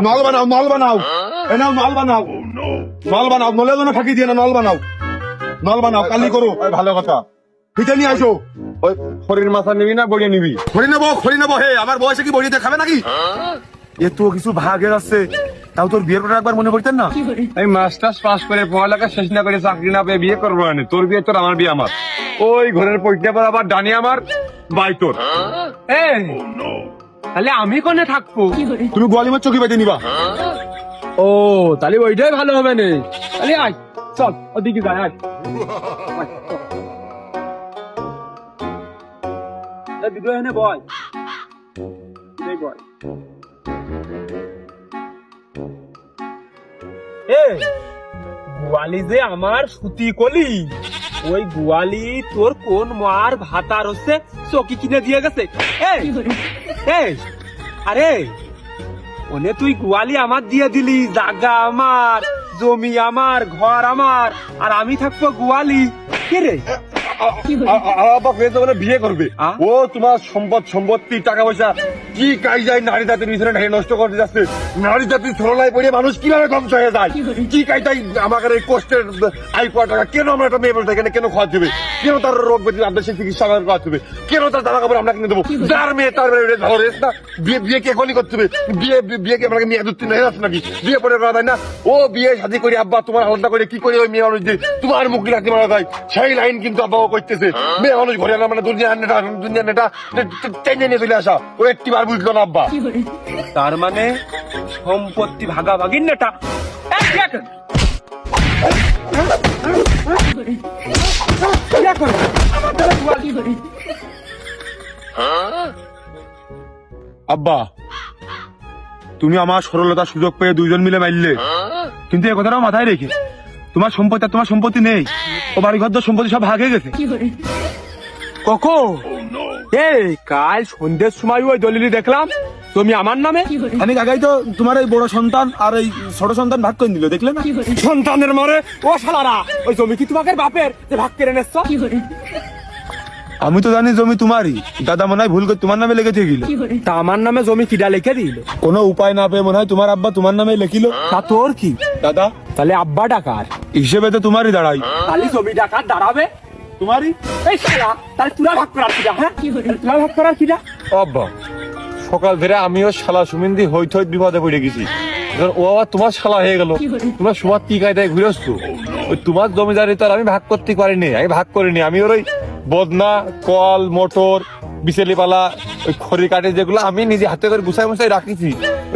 নল বানাও, নল বানাও, এ নাও নল বানাও, নল বানাও, নলে যেন ফাঁকি দিয়ে না, নল বানাও, নল বানাও, কালি করো। ভালো কথা, পিঠে নিয়ে আসো। ওই খড়ির মাথা নিবি না বড়িয়ে নিবি? খড়ি নেবো। হে, আমার বয়সে কি বড়িতে খাবে নাকি? এত কিছু ভাগের আছে, তাও তোর বিয়ের কথা একবার মনে করতেন না? এই মাস্টার্স পাস করে পড়ালেখা শেষ না করে চাকরি না পেয়ে বিয়ে করবো না। তোর বিয়ে তোর, আমার বিয়ে আমার। ওই ঘরের পৈঠা পর আবার ডানি আমার, বাই তোর। তাহলে আমি কোনে থাকবো? তুমি গোয়ালিমার চকি বেঁধে নিবা। ও তাহলে ওইটাই ভালো হবে না। তাহলে আয় চল ওদিকে যাই, আয় ভিডিও এনে বয় বয়। গোয়ালি যে আমার সুতি কলি, ওই গোয়ালি তোর কোন মার ভাতার হচ্ছে চকি কিনে দিয়ে গেছে। আরে ওনে তুই গোয়ালি আমার দিয়ে দিলি, জায়গা আমার, জমি আমার, ঘর আমার, আর আমি থাকবো গোয়ালি। কে রে বিয়ে করবে? ও তোমার সম্পত্তি টাকা পয়সা কি কায়দায় নারী জাতির পিছনে ঢেকে নষ্ট করতে যাচ্ছে। নারী জাতির ছলনায় পড়ে মানুষ কিভাবে ধ্বংস হয়ে যায়, কি কায়দায় আমাদের এই কষ্টের আয় করা টাকা কেন আমরা একটা মেয়ে বলতে এখানে কেন খাওয়া দেবে, কেন তার রোগ ব্যাধি আপনার সেই চিকিৎসা করা দেবে, কেন তার জামা কাপড় আমরা কিনে দেবো? যার মেয়ে তার ভালো রেস্ট না, বিয়ে কে এখনই করতে হবে? বিয়ে কে আমরা মেয়ে দুদিন হয়ে যাচ্ছে নাকি? বিয়ে পরে করা যায় না? ও বিয়ে শাদী করে আব্বা তোমার আলাদা করে কি করে ওই মেয়ে মানুষ যে তোমার মুখ রাখতে মারা যায়, সেই লাইন কিন্তু আব্বা করতেছে। মেয়ে মানুষ ঘরে আনা মানে দুনিয়া নেটা টেনে নিয়ে চলে আসা, ও একটি বার বুঝলো না আব্বা। তার মানে সম্পত্তি ভাগাভাগির নেটা। আব্বা, তুমি আমার সরলতার সুযোগ পেয়ে দুইজন মিলে মারলে, কিন্তু এ কথাটাও মাথায় রেখে তোমার সম্পত্তি আর তোমার সম্পত্তি নেই, ও বাড়ি ঘর সম্পত্তি সব ভাগে গেছে। কখন? কাল সন্ধ্যের সময় ওই দলিলি দেখলাম তুমি আমার নামে। আমি কাকাই তো তোমার এই বড় সন্তান আর এই ছোট সন্তান ভাগ করে দিল, দেখলে না? সন্তানের মরে ও শালারা, ওই জমি কি তোমাকে বাপের যে ভাগ কেড়ে নেছ? আমি তো জানি জমি তোমারই, দাদা মনে হয় ভুল করে তোমার নামে লেগে গেল। তা আমার নামে জমি কিডা লিখে দিল? কোনো উপায় না পেয়ে মনে হয় তোমার আব্বা তোমার নামে লিখিল। তা তোর কি দাদা? তাহলে আব্বা ডাকার হিসেবে তো তোমারই দাঁড়াই। তাহলে জমি ডাকার দাঁড়াবে তোমারই। এই শালা, তাহলে তুলা ভাগ করার কিডা? হ্যাঁ, তুলা ভাগ করার কিডা? আব্বা, সকাল ধরে আমিও শালা সুমিন্দি হইত বিপদে পড়ে গেছি। ও আবার তোমার শালা হয়ে গেল, তোমার সুমার কি কায়দায় ঘুরে আসতো। ওই তোমার জমিদারি তো আর আমি ভাগ করতে পারিনি, আমি ভাগ করিনি। আমি ওর ওই বদনা, কল, মোটর, বিচেলি পালা, ওই খড়ি কাটে যেগুলো আমি নিজে হাতে করে গুছাই মুছাই রাখিছি।